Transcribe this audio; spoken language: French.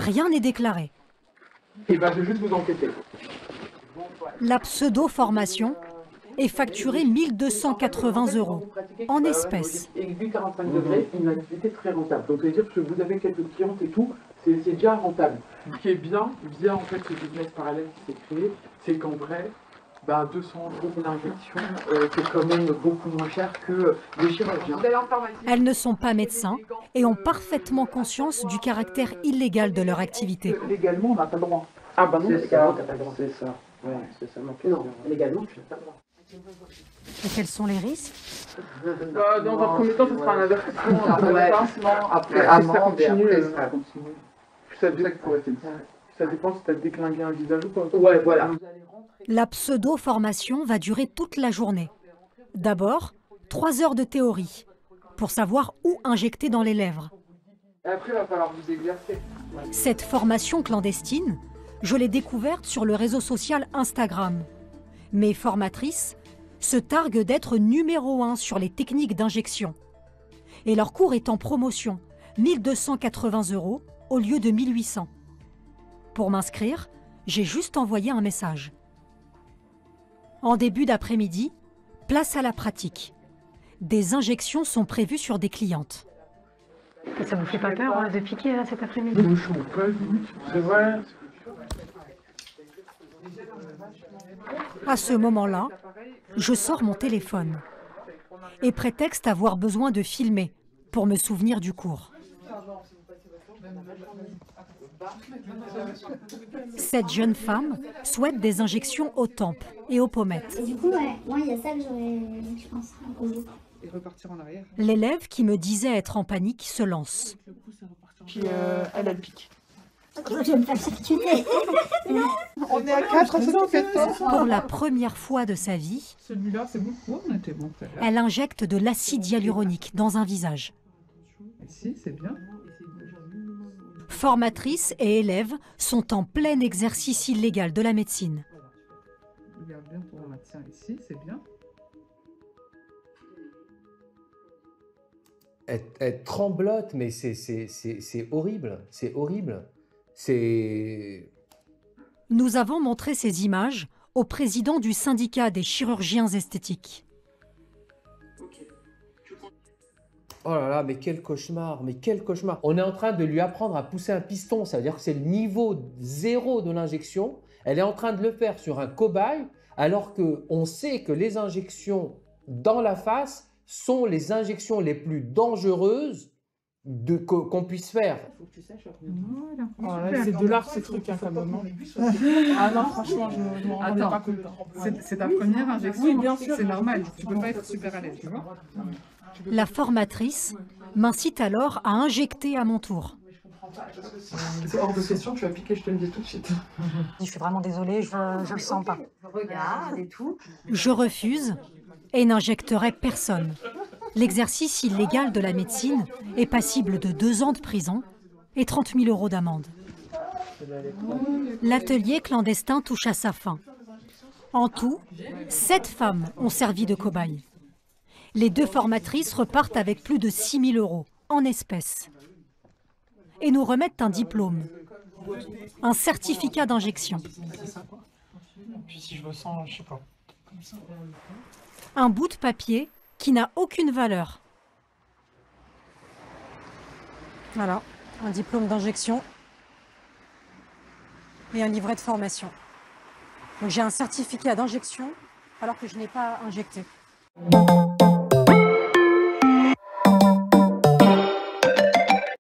rien n'est déclaré. Et ben, je vais juste vous enquêter. La pseudo-formation est facturée 1 280 € en espèces. Et du 45 degrés, une activité très rentable. Donc, ça veut dire que vous avez quelques clientes et tout, c'est déjà rentable. Ce qui est bien via en fait ce business parallèle qui s'est créé, c'est qu'en vrai, 200 € d'injection, c'est quand même beaucoup moins cher que les chirurgiens. Elles ne sont pas médecins et ont parfaitement conscience du caractère illégal de leur activité. Légalement, on n'a pas le droit. Ah bah non, légalement, t'as pas le droit. C'est ça. Ouais, c'est ça. Non, légalement, tu n'as pas le droit. Et quels sont les risques? Dans un premier temps, ce sera un avertissement. Après, amende, et après, ça continue. Ça dépend si tu as déclingué un visage ou pas. Ouais, voilà. La pseudo-formation va durer toute la journée. D'abord, 3 heures de théorie pour savoir où injecter dans les lèvres. Et après, il va falloir vous exercer. Cette formation clandestine, je l'ai découverte sur le réseau social Instagram. Mes formatrices se targuent d'être numéro 1 sur les techniques d'injection. Et leur cours est en promotion, 1 280 € au lieu de 1 800. Pour m'inscrire, j'ai juste envoyé un message. En début d'après-midi, place à la pratique. Des injections sont prévues sur des clientes. Ça vous fait pas peur de piquer là, cet après-midi? C'est vrai. À ce moment-là, je sors mon téléphone et prétexte avoir besoin de filmer pour me souvenir du cours. Cette jeune femme souhaite des injections aux tempes et aux pommettes. Et du coup, moi, il y a ça que je pense, au bout. Et repartir en arrière. L'élève qui me disait être en panique se lance. Puis elle pique. Je vais me faire charcuter. On est à 4, c'est donc 14. Pour la première fois de sa vie, Celui-là, c'est bon. Ouais, on était bon. elle injecte de l'acide hyaluronique dans un visage. Ici, c'est bien. Formatrices et élèves sont en plein exercice illégal de la médecine. Regarde bien pour la tiens ici, c'est bien. Elle tremblote, mais c'est horrible, c'est horrible. Nous avons montré ces images au président du syndicat des chirurgiens esthétiques. Oh là là, mais quel cauchemar, mais quel cauchemar. On est en train de lui apprendre à pousser un piston, ça veut dire que c'est le niveau 0 de l'injection. Elle est en train de le faire sur un cobaye, alors qu'on sait que les injections dans la face sont les injections les plus dangereuses qu'on puisse faire. Voilà. Oh, c'est de l'art ces trucs, quand même. Ah non, franchement, je me rendais pas compte. C'est ta première injection, oui, bien sûr. C'est normal, tu peux pas être super à l'aise, tu vois. La formatrice m'incite alors à injecter à mon tour. C'est hors de question, tu vas piquer, je te le dis tout de suite. Je suis vraiment désolée, je le sens pas. Je regarde et tout. Je refuse et n'injecterai personne. L'exercice illégal de la médecine est passible de 2 ans de prison et 30 000 € d'amende. L'atelier clandestin touche à sa fin. En tout, 7 femmes ont servi de cobayes. Les 2 formatrices repartent avec plus de 6 000 € en espèces et nous remettent un diplôme, un certificat d'injection. Puis si je le sens, je sais pas. Un bout de papier qui n'a aucune valeur. Voilà, un diplôme d'injection et un livret de formation. Donc j'ai un certificat d'injection alors que je n'ai pas injecté.